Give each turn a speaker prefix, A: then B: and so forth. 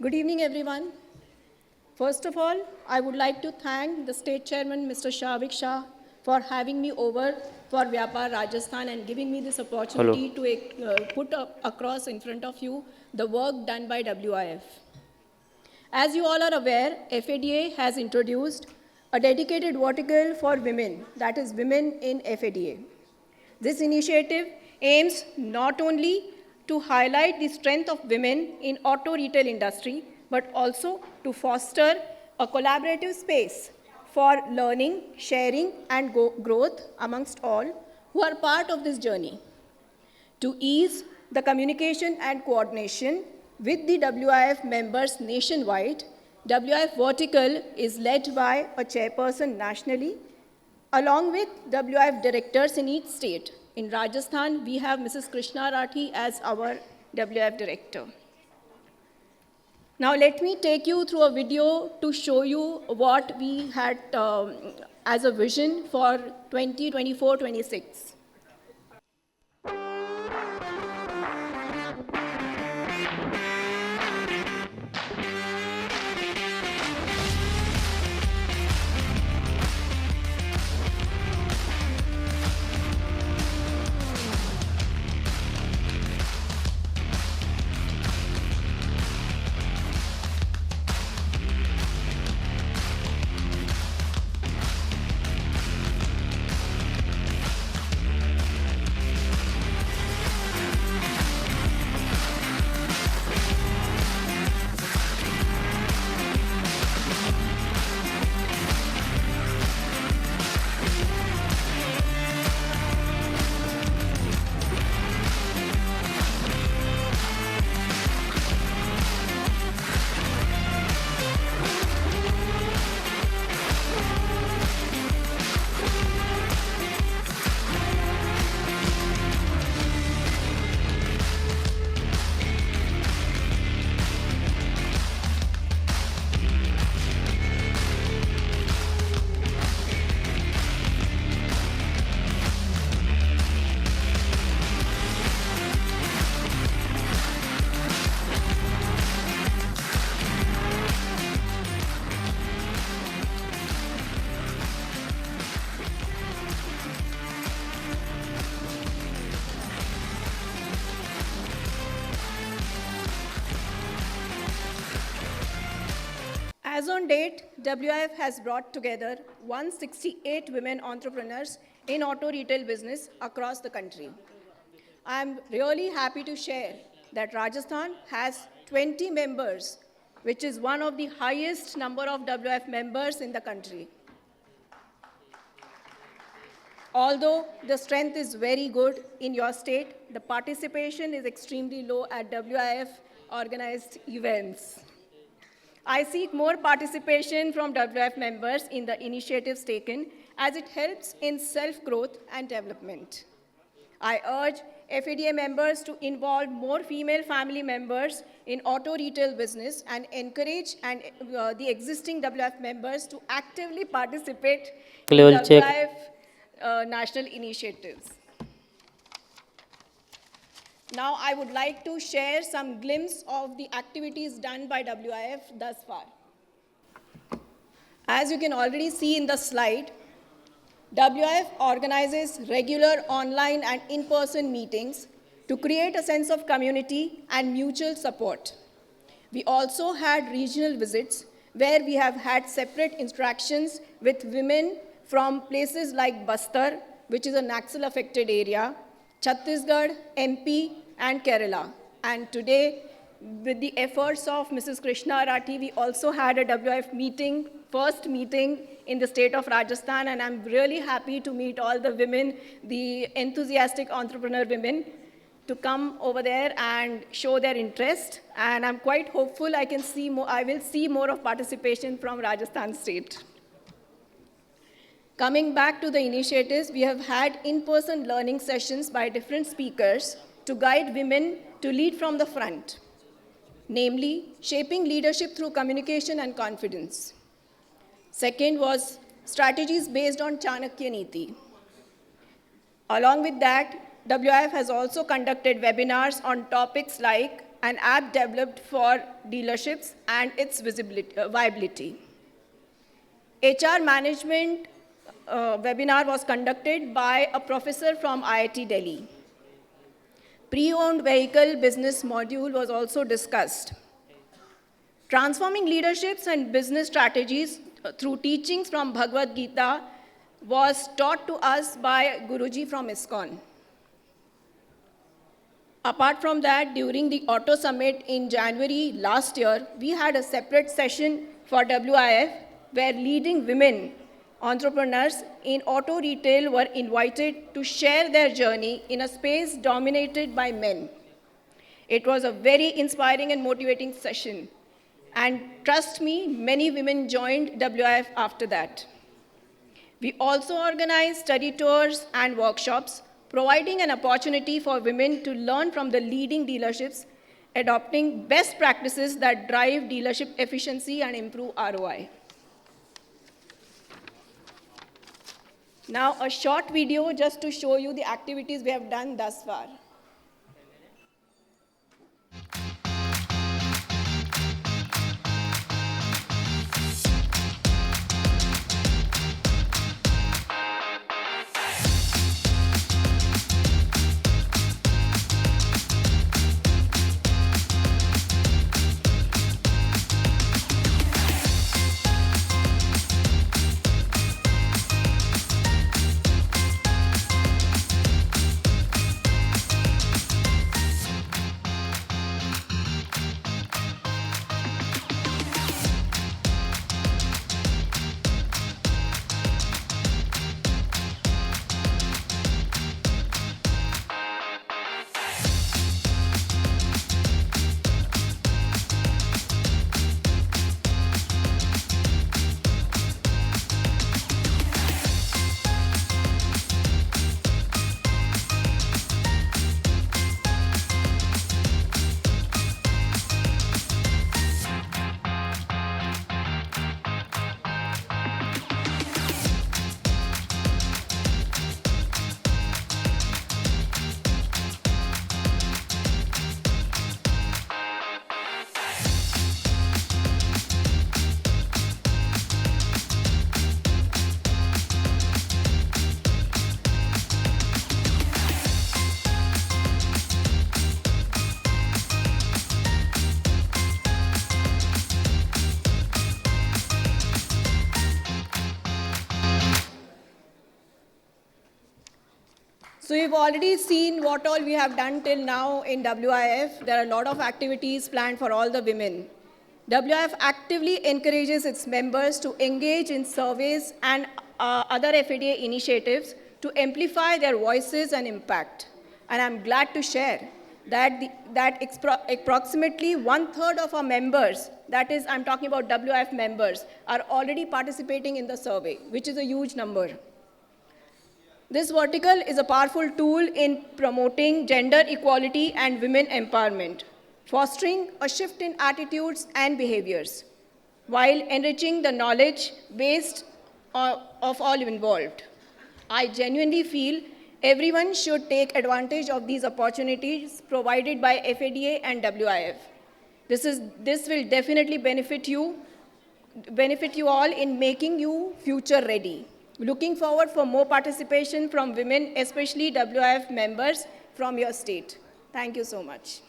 A: Good evening, everyone. First of all, I would like to thank the State Chairman, Mr. Shavik Shah, for having me over for Vyapar Rajasthan and giving me this opportunity to put up across in front of you the work done by WIF. As you all are aware, FADA has introduced a dedicated vertical for women, that is Women in FADA. This initiative aims not only to highlight the strength of women in auto retail industry, but also to foster a collaborative space for learning, sharing, and growth amongst all who are part of this journey. To ease the communication and coordination with the WIF members nationwide, WIF Vertical is led by a chairperson nationally, along with WIF directors in each state. In Rajasthan, we have Mrs. Krishna Rathi as our WIF director. Now let me take you through a video to show you what we had as a vision for 2024-26. As on date, WIF has brought together 168 women entrepreneurs in auto retail business across the country. I am really happy to share that Rajasthan has 20 members, which is one of the highest number of WIF members in the country. Although the strength is very good in your state, the participation is extremely low at WIF organized events. I seek more participation from WIF members in the initiatives taken as it helps in self-growth and development. I urge FADA members to involve more female family members in auto retail business and encourage the existing WIF members to actively participate in WIF national initiatives. Now, I would like to share some glimpse of the activities done by WIF thus far. As you can already see in the slide, WIF organizes regular online and in-person meetings to create a sense of community and mutual support. We also had regional visits where we have had separate interactions with women from places like Bastar, which is a Naxal-affected area, Chhattisgarh, MP, and Kerala. And today, with the efforts of Mrs. Krishna Rathi, we also had a WIF meeting, first meeting in the state of Rajasthan, and I'm really happy to meet all the women, the enthusiastic entrepreneur women, to come over there and show their interest. And I'm quite hopeful I will see more of participation from Rajasthan state. Coming back to the initiatives, we have had in-person learning sessions by different speakers to guide women to lead from the front, namely shaping leadership through communication and confidence. Second was strategies based on Chanakya Niti. Along with that, WIF has also conducted webinars on topics like an app developed for dealerships and its viability. HR management webinar was conducted by a professor from IIT Delhi. Pre-owned vehicle business module was also discussed. Transforming leaderships and business strategies through teachings from Bhagavad Gita was taught to us by Guruji from ISKCON. Apart from that, during the Auto Summit in January last year, we had a separate session for WIF where leading women entrepreneurs in auto retail were invited to share their journey in a space dominated by men. It was a very inspiring and motivating session. And trust me, many women joined WIF after that. We also organized study tours and workshops, providing an opportunity for women to learn from the leading dealerships, adopting best practices that drive dealership efficiency and improve ROI. Now, a short video just to show you the activities we have done thus far. So you've already seen what all we have done till now in WIF. There are a lot of activities planned for all the women. WIF actively encourages its members to engage in surveys and other FADA initiatives to amplify their voices and impact. And I'm glad to share that approximately 1/3 of our members, that is, I'm talking about WIF members, are already participating in the survey, which is a huge number. This vertical is a powerful tool in promoting gender equality and women empowerment, fostering a shift in attitudes and behaviors, while enriching the knowledge base of all involved. I genuinely feel everyone should take advantage of these opportunities provided by FADA and WIF. This will definitely benefit you all in making you future ready. Looking forward for more participation from women, especially WIF members from your state. Thank you so much.